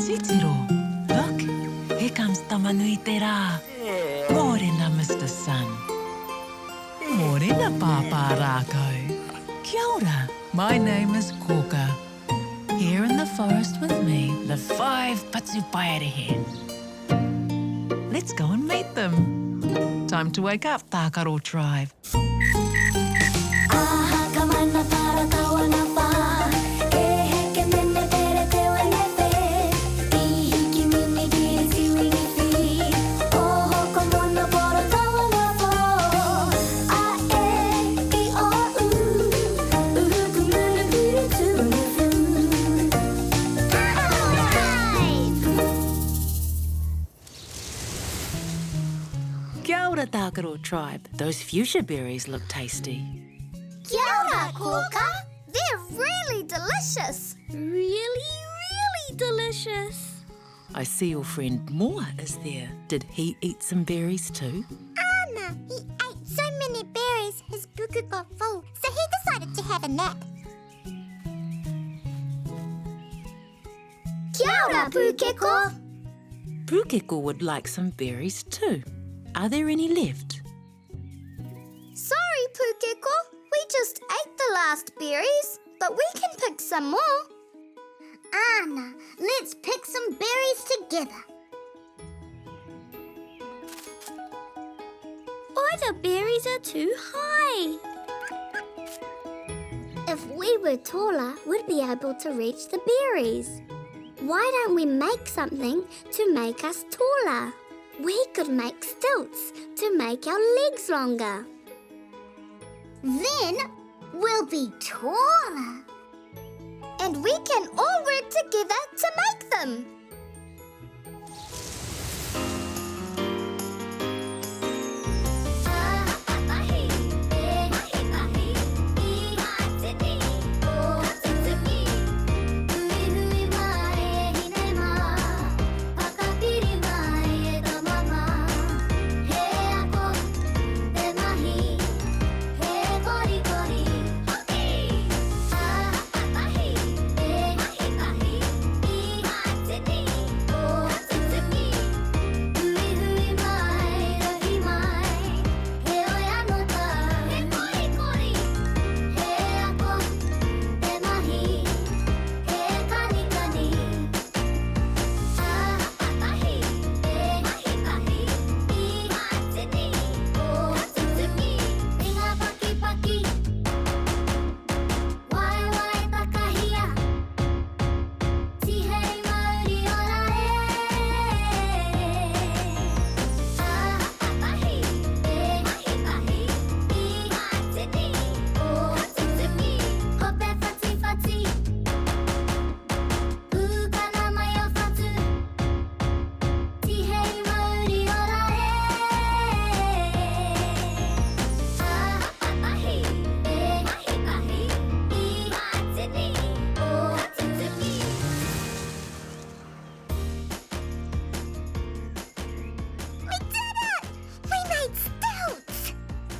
Titiro, look, here comes Tamanuitera. Morena, Mr. Sun. Morena, Papa Rako. Kia ora, my name is Koka. Here in the forest with me, the 5 Patsupaerehe. Let's go and meet them. Time to wake up, Tākaro tribe. Kia ora, Tākaro tribe. Those fuchsia berries look tasty. Kia ora, Koka. They're really delicious. Really delicious. I see your friend Moa is there. Did he eat some berries too? Anna, he ate so many berries his buku got full, so he decided to have a nap. Kia ora, Pukeko. Pukeko would like some berries too. Are there any left? Sorry, Pukeko. We just ate the last berries, but we can pick some more. Anna, let's pick some berries together. All the berries are too high. If we were taller, we'd be able to reach the berries. Why don't we make something to make us taller? We could make stilts to make our legs longer. Then we'll be taller. And we can all work together to make them.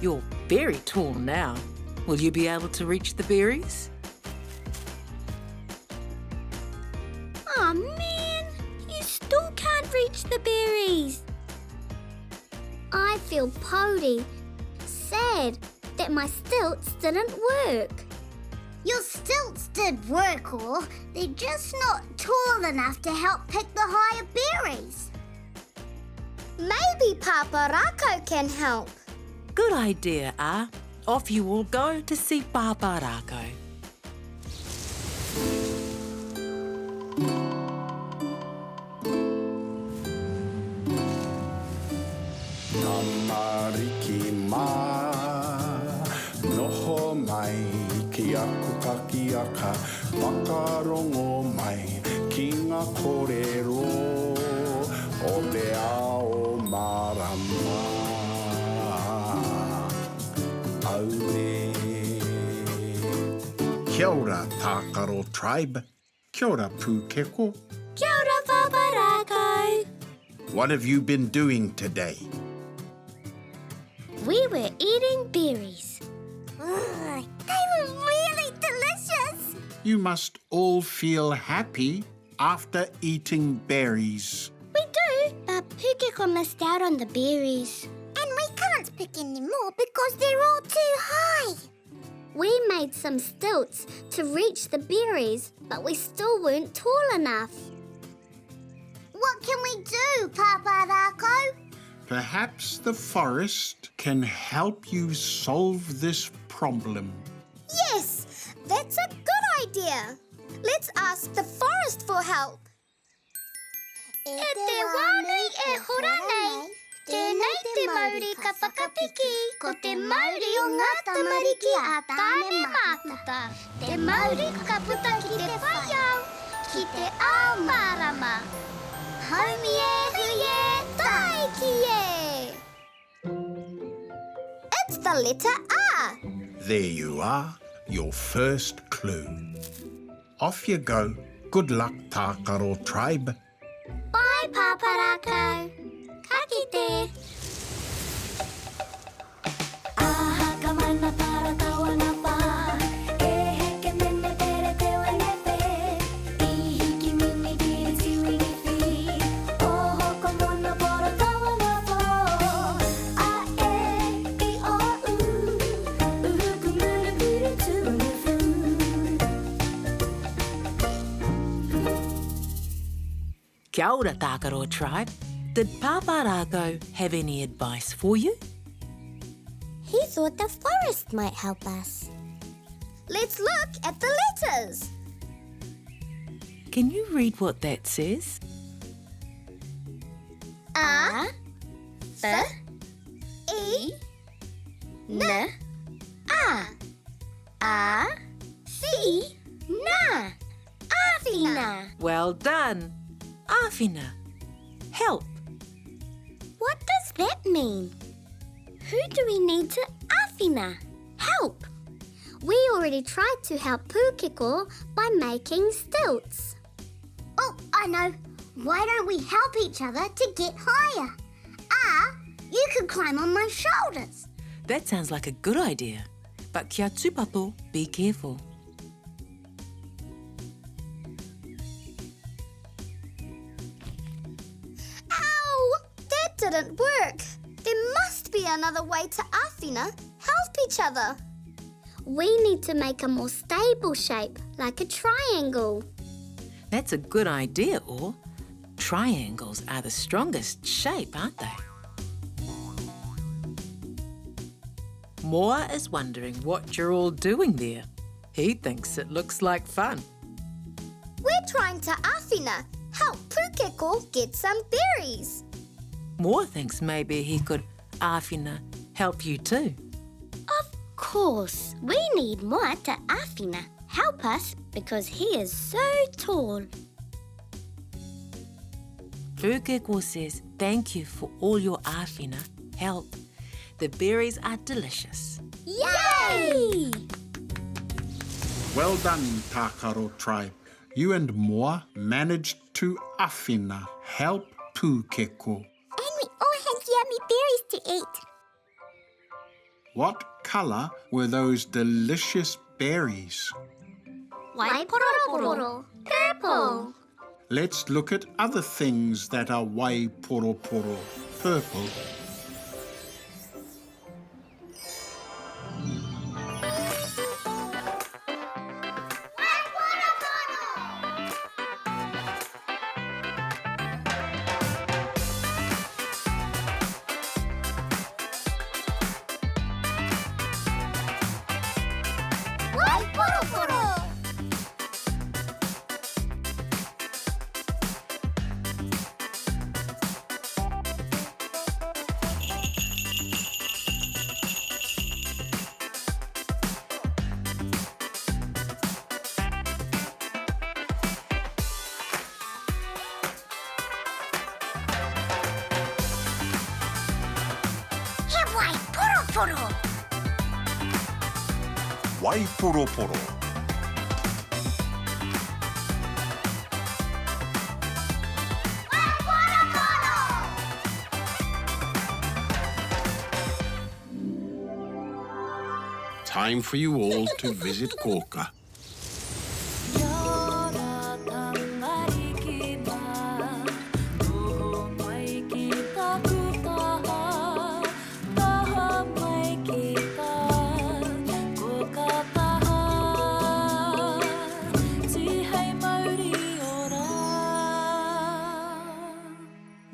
You're very tall now. Will you be able to reach the berries? Oh man, you still can't reach the berries. I feel potty, sad that my stilts didn't work. Your stilts did work, or they're just not tall enough to help pick the higher berries. Maybe Papa Rako can help. Good idea, Ah. Off you all go to see Papa Rako. Tamariki mā, noho mai, ki aku kakiaka, whakarongo mai, ki ngā kōrero, o te ao marama. Kia ora, Tākaro tribe. Kia ora, Pukeko. Kia ora, Papa Rako. What have you been doing today? We were eating berries. They were really delicious. You must all feel happy. after eating berries. We do, but Pukeko missed out on the berries. And we can't pick any more because they're all too high. We made some stilts to reach the berries, but we still weren't tall enough. What can we do, Papa Rako? Perhaps the forest can help you solve this problem. Yes, that's a good idea. Let's ask the forest for help. E te wānui e hora nei, tēnei te mauri ka whakapiki, ko te mauri o ngā tamariki a tāne mātuta. Te mauri ka puta ki te whaiau, ki te ao mārama. Haumi e hui e, tai ki e. It's the letter R. There you are, your first clue. Off you go. Good luck, Tākaro tribe. Bye, Papa Rako. Ka kite. Aha ka mana para kawana pa, e heke mene pere te wenepe, I hiki mini ki tiwini fi, o hoko mono poro kawana po, a e I o u, uhuku munu puru tunufu. Kia ora, Tākaro tribe. Did Papa Rako have any advice for you? He thought the forest might help us. Let's look at the letters. Can you read what that says? A, F, E, N, A, C, Na. Awhina. Well done. Awhina. Help. What does that mean? Who do we need to awhina? Help. We already tried to help Pukeko by making stilts. Oh, I know. Why don't we help each other to get higher? You could climb on my shoulders. That sounds like a good idea. But kia tūpato, be careful. Ow! That didn't work. There must be another way to awhina help each other. We need to make a more stable shape, like a triangle. That's a good idea, Or. Triangles are the strongest shape, aren't they? Moa is wondering what you're all doing there. He thinks it looks like fun. We're trying to awhina help Pukeko get some berries. Moa thinks maybe he could, awhina, help you too. Of course, we need Moa to awhina help us because he is so tall. Pukeko says thank you for all your awhina help. The berries are delicious. Yay! Well done, Tākaro tribe. You and Moa managed to awhina help Pukeko. And we all had yummy berries to eat. What colour were those delicious berries? White poroporo. Purple. Let's look at other things that are waiporoporo, purple. White poroporo. White poroporo. Waiporoporo. Time for you all to visit Koka. Yora tamari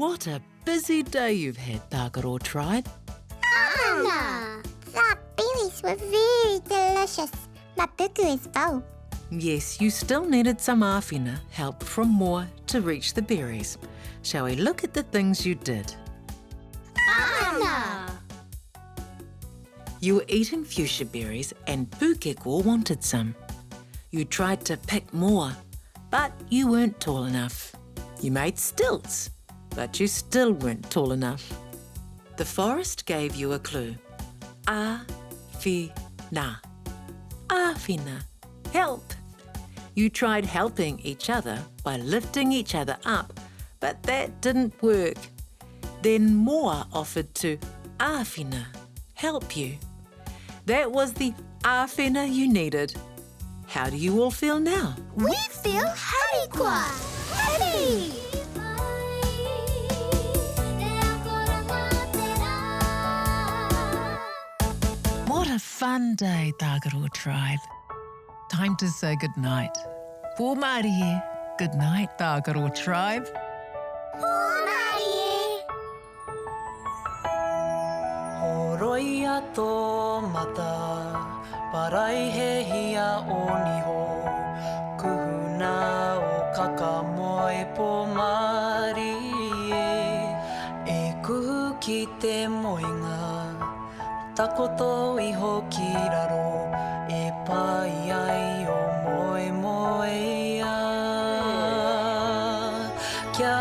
What a busy day you've had, Tākaro tribe. Anna! The berries were very delicious. My buku is full. Yes, you still needed some āwhina help from Moa to reach the berries. Shall we look at the things you did? Anna! You were eating fuchsia berries and Pukeko wanted some. You tried to pick more, but you weren't tall enough. You made stilts, but you still weren't tall enough. The forest gave you a clue. Āwhina. Āwhina. Help. You tried helping each other by lifting each other up, but that didn't work. Then Moa offered to āwhina help you. That was the āwhina you needed. How do you all feel now? We feel harikwa! Happy! What a fun day, Tākaro tribe. Time to say goodnight. Pōmarie. Good night, Tākaro tribe. Horoi ato mata, parai he hia o niho. Kuhuna o kakamoe pōmari e kuhu ki te moenga. Takoto iho ki raro e pai ai o moe moe ia. Kia